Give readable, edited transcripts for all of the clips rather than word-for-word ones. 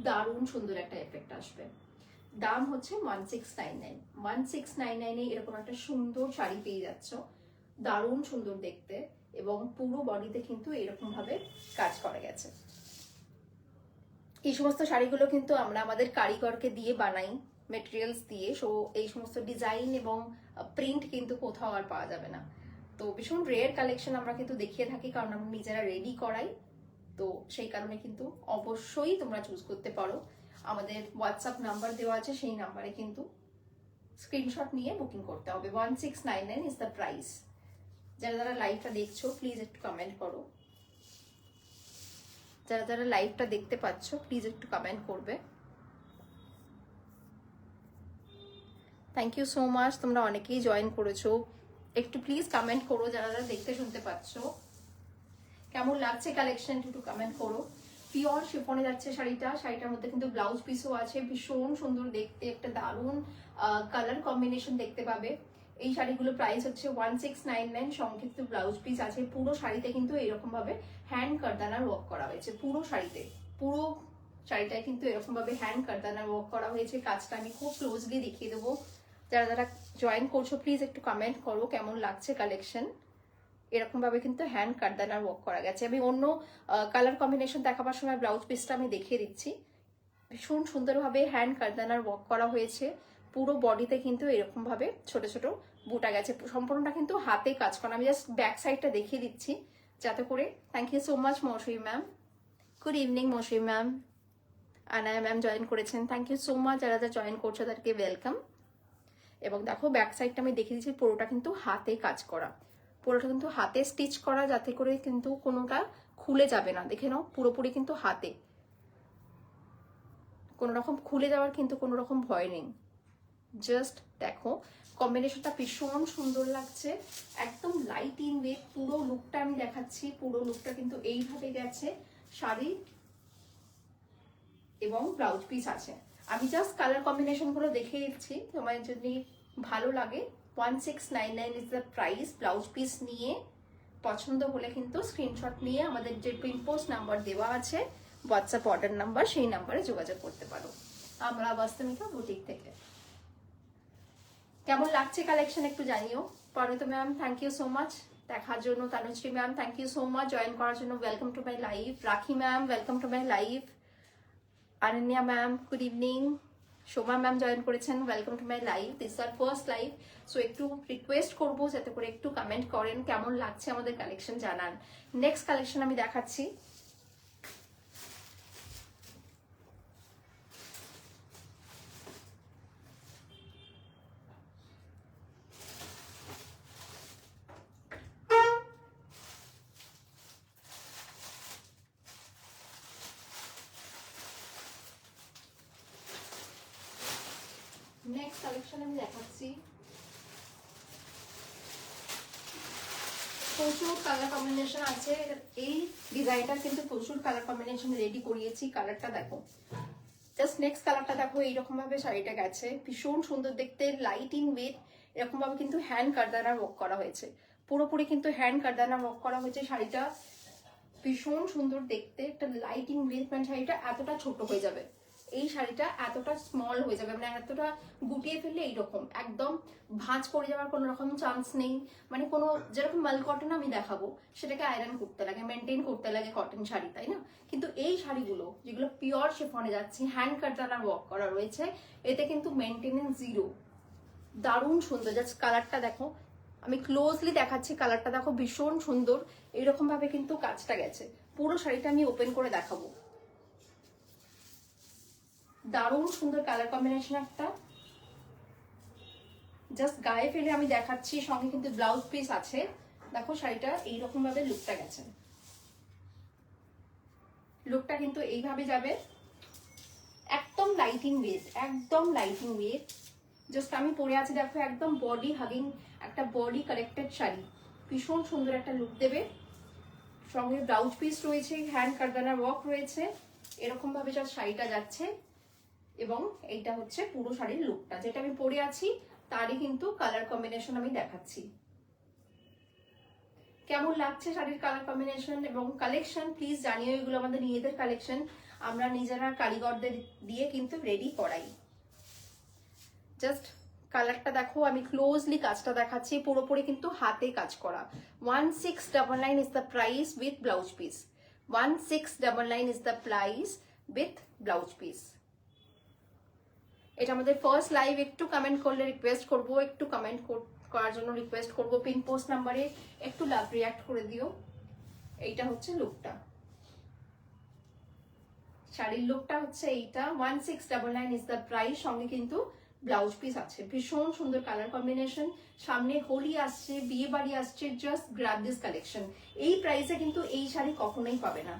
দারুণ সুন্দর একটা এফেক্ট আসবে। দাম হচ্ছে 1699। 1699 এরকম একটা সুন্দর শাড়ি পেয়ে যাচ্ছ, দারুণ সুন্দর দেখতে, এবং পুরো বডিতে কিন্তু এরকম ভাবে কাজ করা গেছে। এই সমস্ত শাড়িগুলো কিন্তু আমরা আমাদের কারিগরকে দিয়ে বানাই, মেটেরিয়ালস দিয়ে। সো এই সমস্ত ডিজাইন এবং প্রিন্ট কিন্তু কোথাও আর পাওয়া যাবে না। তো ভীষণ রেয়ার কালেকশন আমরা কিন্তু দেখিয়ে থাকি, কারণ আমরা নিজেরা রেডি করাই। তো সেই কারণে কিন্তু অবশ্যই তোমরা চুজ করতে পারো। আমাদের হোয়াটসঅ্যাপ নাম্বার দেওয়া আছে, সেই নাম্বারে কিন্তু স্ক্রিনশট নিয়ে বুকিং করতে হবে। 1699 ইজ দ্য প্রাইস। যারা যারা লাইভটা দেখছো প্লিজ একটু কমেন্ট করো। যারা যারা লাইভটা দেখতে পাচ্ছ প্লিজ একটু কমেন্ট করবে। থ্যাংক ইউ সো মাচ, তোমরা অনেকেই জয়েন করেছো। একটু প্লিজ কমেন্ট করো যারা যারা দেখতে শুনতে পাচ্ছ। কেমন লাগছে কালেকশন একটু কমেন্ট করো। পিওর শিফনে যাচ্ছে শাড়িটা। শাড়িটার মধ্যে কিন্তু ব্লাউজ পিসও আছে, ভীষণ সুন্দর দেখতে, একটা দারুণ কালার কম্বিনেশন দেখতে পাবে। এই শাড়িগুলো প্রাইস হচ্ছে 1699। সঙ্গে কিন্তু ব্লাউজ পিস আছে। পুরো শাড়িতে কিন্তু এরকম ভাবে হ্যান্ড কারদানার ওয়ার্ক করা হয়েছে। পুরো শাড়িতে, পুরো শাড়িটায় কিন্তু এরকম ভাবে হ্যান্ড কারদানার ওয়ার্ক করা হয়েছে। কাজটা আমি খুব ক্লোজলি দেখিয়ে দেবো। যারা যারা জয়েন করছো প্লিজ একটু কমেন্ট করো কেমন লাগছে কালেকশন। এরকম ভাবে কিন্তু হ্যান্ড কারদানার ওয়ার্ক করা গেছে। আমি অন্য কালার কম্বিনেশন দেখাবার সময় ব্লাউজ পিসটা আমি দেখিয়ে দিচ্ছি। ভীষণ সুন্দরভাবে হ্যান্ড কারদানার ওয়ার্ক করা হয়েছে। পুরো বডিতে কিন্তু এরকম ভাবে ছোট ছোট বুটা গেছে। সম্পূর্ণটা কিন্তু হাতে কাজ করা। আমি জাস্ট ব্যাক সাইডটা দেখিয়ে দিচ্ছি যাতে করে। Thank you so much Mousumi ma'am. Good evening Mousumi ma'am. Anaya ma'am join করেছেন, থ্যাংক ইউ সো মাচ। যারা যারা জয়েন করছো তাদেরকে ওয়েলকাম। এবং দেখো ব্যাক সাইডটা আমি দেখিয়ে দিচ্ছি, পুরোটা কিন্তু হাতে কাজ করা, পুরোটা কিন্তু হাতে স্টিচ করা, যাতে করে কিন্তু কোনোটা খুলে যাবে না। দেখে নাও পুরোপুরি কিন্তু হাতে, কোনো রকম খুলে যাওয়ার কিন্তু কোনো রকম ভয় নেই। জাস্ট দেখো কম্বিনেশনটা ভীষণ সুন্দর লাগছে, একদম লাইট ইন ওয়েট। পুরো লুকটা আমি দেখাচ্ছি, পুরো লুকটা কিন্তু এইভাবে গেছে। শাড়ি এবং ব্লাউজ পিস আছে। আমি জাস্ট কালার কম্বিনেশন গুলো দেখিয়ে দিচ্ছি, তোমার যদি ভালো লাগে 1699 is the price. Blouse piece নিয়ে পছন্দ হলে কিন্তু স্ক্রিনশট নিয়ে আমাদের যে পিনপোস্ট নাম্বার দেওয়া আছে, হোয়াটসঅ্যাপ অর্ডার নাম্বার, সেই নাম্বারে যোগাযোগ করতে পারো। আমরা বাস্তবিকা বুটিক থেকে। কেমন লাগছে কালেকশন একটু জানিও। Parineeta ma'am thank you so much দেখার জন্য। Tanushree ma'am thank you so much join করার জন্য, welcome to my live. Rakhi ma'am welcome to my live. Ananya ma'am good evening. Shobha ma'am join করেছেন, welcome to my live. This are first live. So একটু request করবো যাতে করে একটু কমেন্ট করেন, কেমন লাগছে আমাদের কালেকশন জানান। নেক্সট কালেকশন আমি দেখাচ্ছি। নেক্সট কালেকশন আমি দেখাচ্ছি। প্রচুর কালার কম্বিনেশন আছে। এই ডিজাইনটা কিন্তু প্রচুর কালার কম্বিনেশন রেডি করিয়েছি। কালারটা দেখো, জাস্ট নেক্সট কালারটা দেখো। এইরকম ভাবে শাড়িটা গেছে, ভীষণ সুন্দর দেখতে, লাইট ইন ওয়েট। এরকম ভাবে কিন্তু হ্যান্ড কারদানা ওয়ার্ক করা হয়েছে, পুরোপুরি কিন্তু হ্যান্ড কারদানা ওয়ার্ক করা হয়েছে। শাড়িটা ভীষণ সুন্দর দেখতে, একটা লাইট ইন ওয়েট। মানে শাড়িটা এতটা ছোট হয়ে যাবে, এই শাড়িটা এতটা স্মল হয়ে যাবে, মানে এতটা গুটিয়ে ফেললে এইরকম একদম ভাঁজ পড়ে যাওয়ার কোনো রকম চান্স নেই। মানে কোনো যেরকম মাল কটন আমি দেখাবো সেটাকে আয়রন করতে লাগে, মেনটেন করতে লাগে কটন শাড়ি, তাই না? কিন্তু এই শাড়িগুলো যেগুলো পিওর শিফনে যাচ্ছে, হ্যান্ড কারদানা ওয়ার্ক করা রয়েছে, এতে কিন্তু মেনটেনেন্স জিরো। দারুণ সুন্দর। জাস্ট কালারটা দেখো, আমি ক্লোজলি দেখাচ্ছি, কালারটা দেখো ভীষণ সুন্দর। এরকম ভাবে কিন্তু কাজটা গেছে। পুরো শাড়িটা আমি ওপেন করে দেখাবো। দারুণ সুন্দর কালার কম্বিনেশন একটা। জাস্ট গায়ে ফেলে আমি দেখাচ্ছি, সঙ্গে কিন্তু ব্লাউজ পিস আছে। দেখো শাড়িটা এইরকম ভাবে লুকটা গেছে, লুকটা কিন্তু এইভাবে যাবে, একদম লাইটিং ওয়েট, একদম লাইটিং ওয়েট। জাস্ট আমি পরে আছি দেখো, একদম বডি হাগিং একটা বডি কালেক্টেড শাড়ি, ভীষণ সুন্দর একটা লুক দেবে। সঙ্গে ব্লাউজ পিস রয়েছে, হ্যান্ড কারদানার ওয়ার্ক রয়েছে। এরকম ভাবে যা শাড়িটা যাচ্ছে, এবং এইটা হচ্ছে পুরো শাড়ির লুকটা। যেটা আমি পরে আছি তারই কিন্তু কালার কম্বিনেশন আমি দেখাচ্ছি। কেমন লাগছে শাড়ির কালার কম্বিনেশন এবং কালেকশন প্লিজ জানিও। এগুলো আমাদের নিজেদের কালেকশন, আমরা নিজেরা কারিগরদের দিয়ে কিন্তু রেডি করাই। জাস্ট কালারটা দেখো, আমি ক্লোজলি কাজটা দেখাচ্ছি, পুরোপুরি কিন্তু হাতে কাজ করা। 1699 is the price with blouse piece. 1699 is the price with blouse piece. এটা আমাদের ফার্স্ট লাইভ। একটু কমেন্ট করলে রিকোয়েস্ট করবো, একটু কমেন্ট করার জন্য রিকোয়েস্ট করবো। পিন পোস্ট নাম্বারে একটু লাভ রিয়াক্ট করে দিও। এইটা হচ্ছে লুকটা, শাড়ির লুকটা হচ্ছে এইটা। 1699 ইজ দ্য প্রাইস, সঙ্গে কিন্তু ব্লাউজ পিস আছে। ভীষণ সুন্দর কালার কম্বিনেশন। সামনে হোলি আসছে, বিয়ে বাড়ি আসছে, জাস্ট গ্র্যাব দিস কালেকশন। এই প্রাইসে কিন্তু এই শাড়ি কখনোই পাবে না,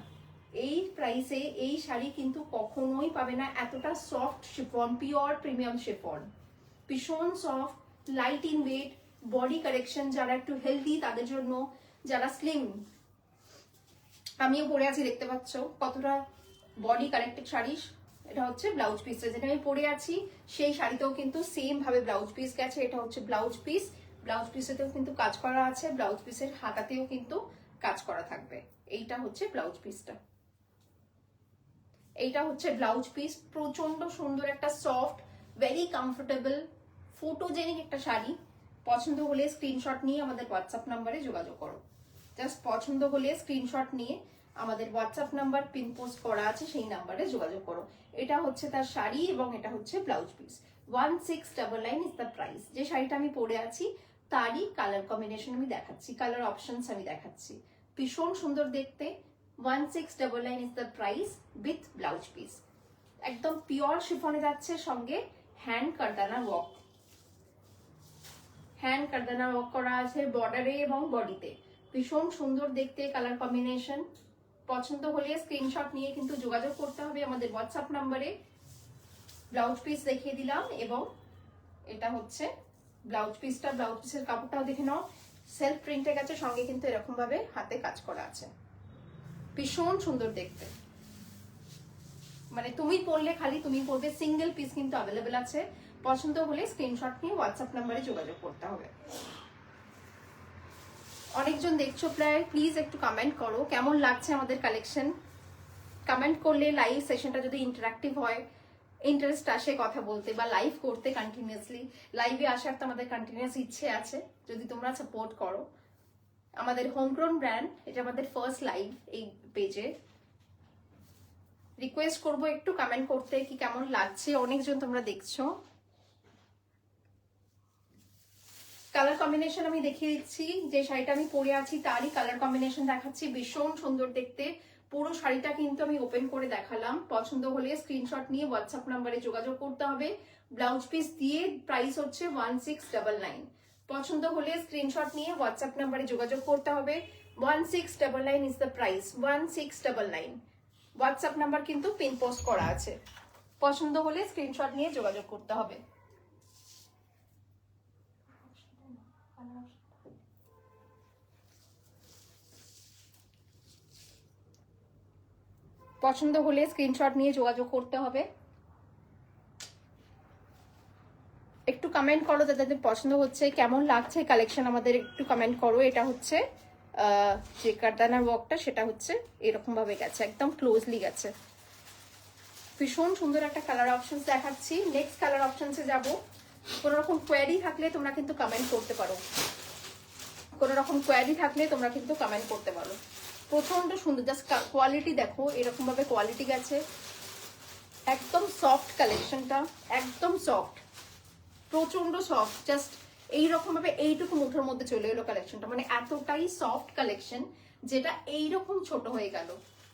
এই প্রাইসে এই শাড়ি কিন্তু কখনোই পাবে না। এতটা soft chiffon, pure premium chiffon, ভীষণ soft, light in weight, body correction. যারা একটু হেলদি তাদের জন্য, যারা স্লিম, আমিও পরে আছি দেখতে পাচ্ছ কতটা বডি কারেক্টেড শাড়ি। এটা হচ্ছে ব্লাউজ পিসটা, যেটা আমি পরে আছি সেই শাড়িতেও কিন্তু সেম ভাবে ব্লাউজ পিস গেছে। এটা হচ্ছে ব্লাউজ পিস, ব্লাউজ পিসেতেও কিন্তু কাজ করা আছে, ব্লাউজ পিসের হাতাতেও কিন্তু কাজ করা থাকবে। এইটা হচ্ছে ব্লাউজ পিসটা, এইটা হচ্ছে ব্লাউজ পিস। প্রচন্ড সুন্দর একটা সফট, ভেরি কমফোর্টেবল, ফটোজেনিক একটা শাড়ি। পছন্দ হলে স্ক্রিনশট নিয়ে আমাদের হোয়াটসঅ্যাপ নাম্বারে যোগাযোগ করো। জাস্ট পছন্দ হলে স্ক্রিনশট নিয়ে আমাদের হোয়াটসঅ্যাপ নাম্বার পিন পোস্ট করা আছে, সেই নাম্বারে যোগাযোগ করো। এটা হচ্ছে তার শাড়ি এবং এটা হচ্ছে blouse piece. 1699 is the price. যে শাড়িটা আমি পরে আছি তারই কালার কম্বিনেশন আমি দেখাচ্ছি, কালার অপশনস আমি দেখাচ্ছি। ভীষণ সুন্দর দেখতে। 1699 is the price with blouse piece. একদম পিওর শিফনে যাচ্ছে, সঙ্গে হ্যান্ড কারদানা ওয়ার্ক, হ্যান্ড কারদানা ওয়ার্ক করা আছে বর্ডারে এবং বডিতে। ভীষণ সুন্দর দেখতে কালার কম্বিনেশন। পছন্দ হলে স্ক্রিনশট নিয়ে কিন্তু যোগাযোগ করতে হবে আমাদের হোয়াটসঅ্যাপ নাম্বারে। ব্লাউজ পিস দেখিয়ে দিলাম এবং এটা হচ্ছে ব্লাউজ পিসটা। ব্লাউজ পিসের কাপড়টাও দেখে নাও, সেলফ প্রিন্টে গেছে, সঙ্গে কিন্তু এরকম ভাবে হাতে কাজ করা আছে। ভীষণ সুন্দর দেখতে, মানে তুমি পরলে খালি তুমি পরবে। সিঙ্গেল পিস কিন্তু অ্যাভেলেবেল আছে। পছন্দ হলে স্ক্রিনশট নিয়ে হোয়াটসঅ্যাপ নাম্বারে যোগাযোগ করতে হবে। অনেকজন দেখছো প্রায়, প্লিজ একটু কমেন্ট করো কেমন লাগছে আমাদের কালেকশন। কমেন্ট করলে লাইভ সেশনটা যদি ইন্টারাক্টিভ হয়, ইন্টারেস্ট আসে কথা বলতে বা লাইভ করতে কন্টিনিউয়াসলি। লাইভে আসার তো আমাদের কন্টিনিউয়াস ইচ্ছে আছে, যদি তোমরা সাপোর্ট করো। আমাদের হোমগ্রোন ব্র্যান্ড, এটা আমাদের ফার্স্ট লাইভ এই পেজে। রিকোয়েস্ট করবো একটু কমেন্ট করতে কি কেমন লাগছে। অনেকজন তোমরা দেখছো। কালার কম্বিনেশন আমি দেখিয়ে দিচ্ছি, যে শাড়িটা আমি পরে আছি তারই কালার কম্বিনেশন দেখাচ্ছি। ভীষণ সুন্দর দেখতে। পুরো শাড়িটা কিন্তু আমি ওপেন করে দেখালাম। পছন্দ হলে স্ক্রিনশট নিয়ে হোয়াটসঅ্যাপ নাম্বারে যোগাযোগ করতে হবে। ব্লাউজ পিস দিয়ে প্রাইস হচ্ছে 1699। পছন্দ হলে স্ক্রিনশট নিয়ে হোয়াটসঅ্যাপ নাম্বারে যোগাযোগ করতে হবে। 1699 is the price. 1699 WhatsApp number কিন্তু পিন পোস্ট করা আছে। পছন্দ হলে স্ক্রিনশট নিয়ে যোগাযোগ করতে হবে। পছন্দ হলে স্ক্রিনশট নিয়ে যোগাযোগ করতে হবে। একটু কমেন্ট করো যাদের পছন্দ হচ্ছে, কেমন লাগছে কালেকশন আমাদের একটু কমেন্ট করো। এটা হচ্ছে যে কারদানার ওয়ার্কটা, সেটা হচ্ছে এরকম ভাবে গেছে, একদম ক্লোজলি গেছে। ভীষণ সুন্দর একটা কালার অপশনস দেখাচ্ছি। নেক্সট কালার অপশনসে যাব। কোনো রকম কোয়ারি থাকলে তোমরা কিন্তু কমেন্ট করতে পারো, কোনো রকম কোয়ারি থাকলে তোমরা কিন্তু কমেন্ট করতে পারো। প্রচন্ড সুন্দর, জাস্ট কোয়ালিটি দেখো, এরকম ভাবে কোয়ালিটি গেছে। একদম সফট কালেকশনটা, একদম সফট, প্রচন্ড সফট। জাস্ট এইরকম ভাবে এইটুকু মুঠোর মধ্যে চলে এলো কালেকশনটা, মানে এতটাই সফট কালেকশন যেটা এইরকম ছোট হয়ে গেল।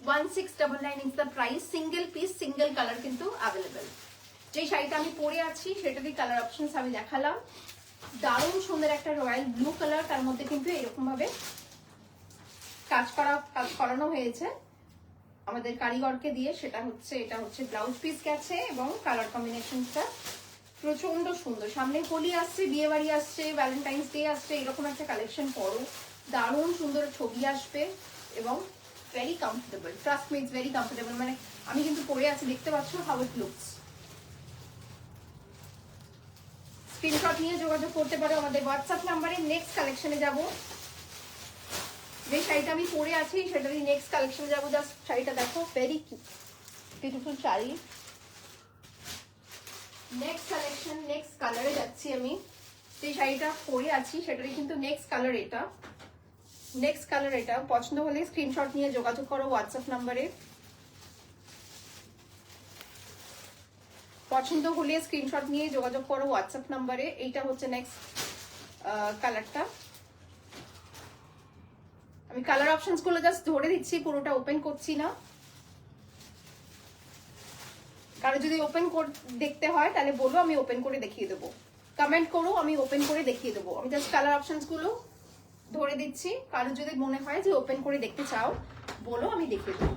1699 is the price. Single piece, single colour কিন্তু অ্যাভেলেবেল। যে শাড়িটা আমি পরে আছি সেটারই কালার অপশনস আমি দেখালাম। দারুণ সুন্দর একটা রয়্যাল ব্লু কালার, তার মধ্যে কিন্তু এরকম ভাবে কাজ করানো হয়েছে আমাদের কারিগরকে দিয়ে। সেটা হচ্ছে, এটা হচ্ছে ব্লাউজ পিস গেছে এবং কালার কম্বিনেশনটা প্রচন্ড সুন্দর। সামনে হোলি আসছে, বিয়ে বাড়ি আসছে, ভ্যালেন্টাইন্স ডে আসছে, এরকম একটা কালেকশন পরো, দারুণ সুন্দর ছবি আসবে এবং very comfortable. Trust me, it's very comfortable. মানে আমি কিন্তু পরে আছি, দেখতে পাচ্ছ হাউ ইট লুকস। স্ক্রিনশট নিয়ে যোগাযোগ করতে পারো আমাদের হোয়াটসঅ্যাপ নাম্বারে। নেক্সট কালেকশনে যাব। যে শাড়িটা আমি পরে আছি সেটারই নেক্সট কালেকশনে যাবো। জাস্ট শাড়িটা দেখো, very cute, beautiful sari. Next collection, next কালারে যাচ্ছি আমি। যে শাড়িটা পরে আছি সেটারই কিন্তু নেক্সট কালার এটা। নেক্সট কালার এটা। পছন্দ হলে স্ক্রিনশট নিয়ে যোগাযোগ করো হোয়াটসঅ্যাপ নাম্বারে। পছন্দ হলে স্ক্রিনশট নিয়ে যোগাযোগ করো হোয়াটসঅ্যাপ নাম্বারে। এইটা হচ্ছে নেক্সট কালারটা। আমি কালার অপশনস গুলো জাস্ট ধরে দিচ্ছি, পুরোটা ওপেন করছি না। কারো যদি ওপেন দেখতে হয় তাহলে বলো, আমি ওপেন করে দেখিয়ে দেবো। কমেন্ট করো, আমি ওপেন করে দেখিয়ে দেবো। আমি জাস্ট কালার অপশনস গুলো ধরে দিচ্ছি। কারো যদি মনে হয় যে ওপেন করে দেখতে চাও বলো, আমি দেখিয়ে দেবো।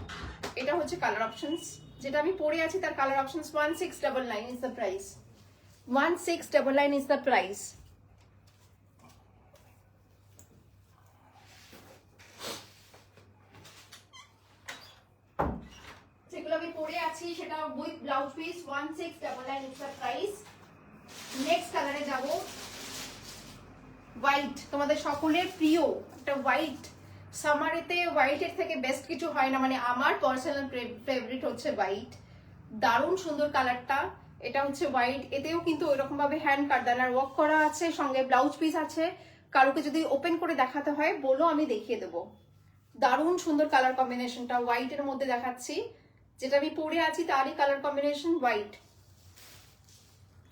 এটা হচ্ছে কালার অপশনস, যেটা আমি পরে আছি তার colour options. 1699 is the price. 1699 is the price. যেগুলো আমি পরে আছি সেটা with blouse piece. 1699 is the price. Next কালারে যাব। হোয়াইট, তোমাদের সকলের প্রিয় একটা হোয়াইট। সামারেতে হোয়াইটের থেকে বেস্ট কিছু হয় না, মানে আমার পার্সোনাল ফেভারিট হচ্ছে হোয়াইট। দারুণ সুন্দর কালারটা। এটা হচ্ছে হোয়াইট। এতেও কিন্তু ওইরকম ভাবে হ্যান্ড কারদানার ওয়ার্ক করা আছে, সঙ্গে ব্লাউজ পিস আছে। কারোকে যদি ওপেন করে দেখাতে হয় বলো, আমি দেখিয়ে দেবো। দারুণ সুন্দর কালার কম্বিনেশনটা। হোয়াইটের মধ্যে দেখাচ্ছি, যেটা আমি পরে আছি তারই কালার কম্বিনেশন হোয়াইট।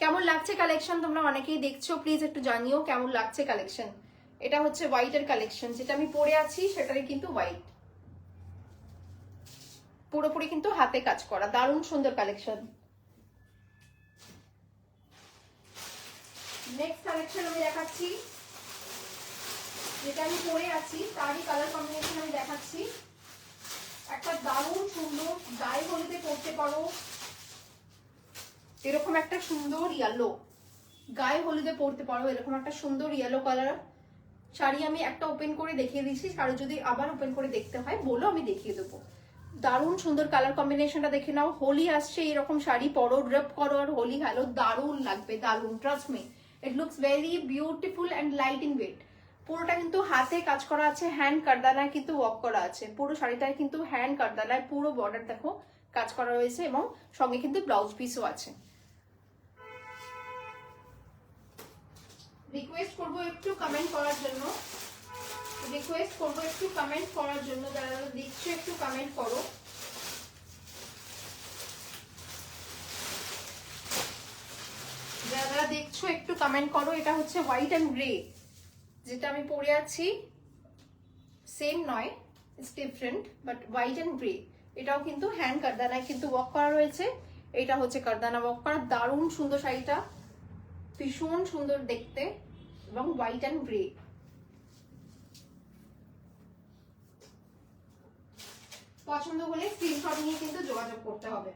কেমন লাগছে কালেকশন তোমরা অনেকেই দেখছো, প্লিজ একটু জানিও কেমন লাগছে কালেকশন। এটা হচ্ছে হোয়াইটের কালেকশন, যেটা আমি পরে আছি সেটারই কিন্তু হোয়াইট। পুরোপুরি কিন্তু হাতে কাজ করা, দারুণ সুন্দর কালেকশন। নেক্সট কালেকশন আমি দেখাচ্ছি, যেটা আমি পরে আছি তারই কালার কম্বিনেশন আমি দেখাচ্ছি। একটা দারুণ সুন্দর গায়ে হলুদে পরতে পারো এরকম একটা সুন্দর ইয়েলো। গায়ে হলুদে পরতে পারো এরকম একটা সুন্দর ইয়েলো কালার শাড়ি। আমি একটা ওপেন করে দেখিয়ে দিচ্ছি, কারো যদি আবার ওপেন করে দেখতে হয় বলো, আমি দেখিয়ে দেবো। দারুণ সুন্দর কালার কম্বিনেশনটা দেখে নাও। হোলি আসছে, এরকম শাড়ি পরো, ড্রেপ করো আর হোলি খেলো, দারুণ লাগবে, দারুণ। Trust me, it looks very beautiful and light in weight. পুরোটা কিন্তু হাতে কাজ করা আছে, হ্যান্ড কারদানায় কিন্তু ওয়ার্ক করা আছে। পুরো শাড়িটায় কিন্তু হ্যান্ড কারদানায় পুরো বর্ডার দেখো কাজ করা রয়েছে, এবং সঙ্গে কিন্তু ব্লাউজ পিসও আছে। রিকোয়েস্ট করবো একটু কমেন্ট করার জন্য, রিকোয়েস্ট করবো একটু কমেন্ট করার জন্য। যারা দেখছো একটু কমেন্ট করো। যারা দেখছো একটু কমেন্ট করো। এটা হচ্ছে হোয়াইট অ্যান্ড গ্রে, যেটা আমি পরে আছি সেম নয়, it's different, but white and grey. এটাও কিন্তু হ্যান্ড কারদানায় কিন্তু ওয়ার্ক করা রয়েছে। এটা হচ্ছে কারদানা ওয়ার্ক করা, দারুণ সুন্দর শাড়িটা, ভীষণ সুন্দর দেখতে, এবং হোয়াইট অ্যান্ড গ্রে। পছন্দ হলে স্ক্রিনশট নিয়ে কিন্তু যোগাযোগ করতে হবে।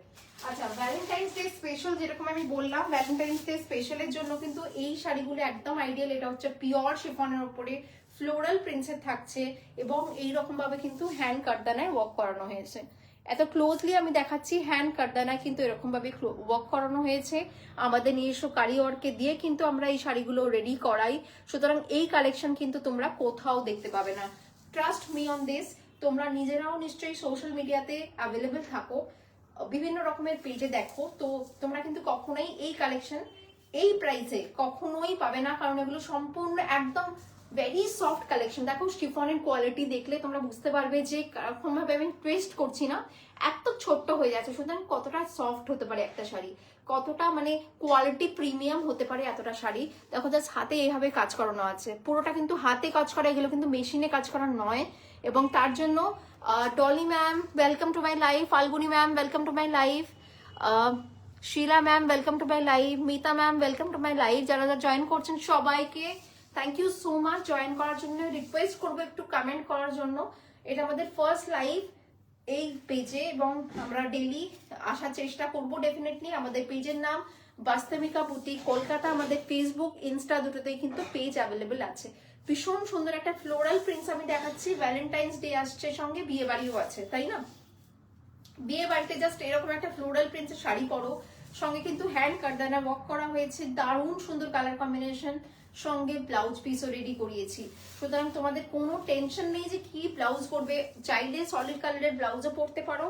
আচ্ছা, ভ্যালেন্টাইন্স ডে স্পেশাল, যেরকম আমি বললাম ভ্যালেন্টাইন্স ডে স্পেশালের জন্য কিন্তু এই শাড়িগুলো একদম আইডিয়াল। এটা হচ্ছে পিওর শিফনের উপরে ফ্লোরাল প্রিন্সের থাকছে, এবং এইরকম ভাবে কিন্তু হ্যান্ড কারদানায় ওয়ার্ক করানো হয়েছে। এত ক্লোজলি আমি দেখাচ্ছি, হ্যান্ড কারদানায় কিন্তু এরকম ভাবে ওয়ার্ক করানো হয়েছে। আমাদের নিজস্ব কারিগরকে দিয়ে কিন্তু আমরা এই শাড়িগুলো রেডি করাই। সুতরাং এই কালেকশন কিন্তু তোমরা কোথাও দেখতে পাবে না। Trust me on this. তোমরা নিজেরাও নিশ্চয়ই সোশ্যাল মিডিয়াতে অ্যাভেলেবেল থাকো, বিভিন্ন রকমের পেজে দেখো, তো তোমরা কিন্তু কখনোই এই কালেকশন এই প্রাইসে কখনোই পাবে না, কারণ এগুলো সম্পূর্ণ একদম ভেরি সফট কালেকশন। দেখো শিফনের কোয়ালিটি দেখলে তোমরা বুঝতে পারবে যে এরকম ভাবে আমি টুইস্ট করছি না, এত ছোট্ট হয়ে যাচ্ছে। সুতরাং কতটা সফট হতে পারে একটা শাড়ি, কতটা মানে কোয়ালিটি প্রিমিয়াম হতে পারে এতটা শাড়ি। দেখো জাস্ট হাতে এইভাবে কাজ করানো আছে, পুরোটা কিন্তু হাতে কাজ করা, এগুলো কিন্তু মেশিনে কাজ করা নয়। এবং তার জন্য Dolly ma'am welcome to my live, Falguni ma'am welcome to my live, Sheela ma'am welcome to my live, Mita ma'am welcome to my live. যারা যারা জয়েন করছেন সবাইকে thank you so much join করার জন্য। রিকোয়েস্ট করবো একটু কমেন্ট করার জন্য। এটা আমাদের ফার্স্ট লাইভ এই পেজে, এবং আমরা ডেইলি আসার চেষ্টা করব ডেফিনেটলি। আমাদের পেজের নাম বাস্তবিকা বুটিক কলকাতা। আমাদের ফেসবুক ইনস্টা দুটোতেই কিন্তু পেজ অ্যাভেলেবেল আছে। ভীষণ সুন্দর একটা ফ্লোরাল প্রিন্টস আমি দেখাচ্ছি। ভ্যালেন্টাইন্স ডে আসছে, সঙ্গে বিয়ে বাড়িও আছে, তাই না? বিয়ে বাড়িতে জাস্ট এরকম একটা ফ্লোরাল প্রিন্টসের শাড়ি পরো, সঙ্গে কিন্তু হ্যান্ড কারদানা ওয়ার্ক করা হয়েছে, দারুণ সুন্দর কালার কম্বিনেশন, সঙ্গে ব্লাউজ পিসও রেডি করিয়েছি। সুতরাং তোমাদের কোনো টেনশন নেই যে কি ব্লাউজ করবে, চাইলে সলিড কালারের ব্লাউজও পরতে পারো।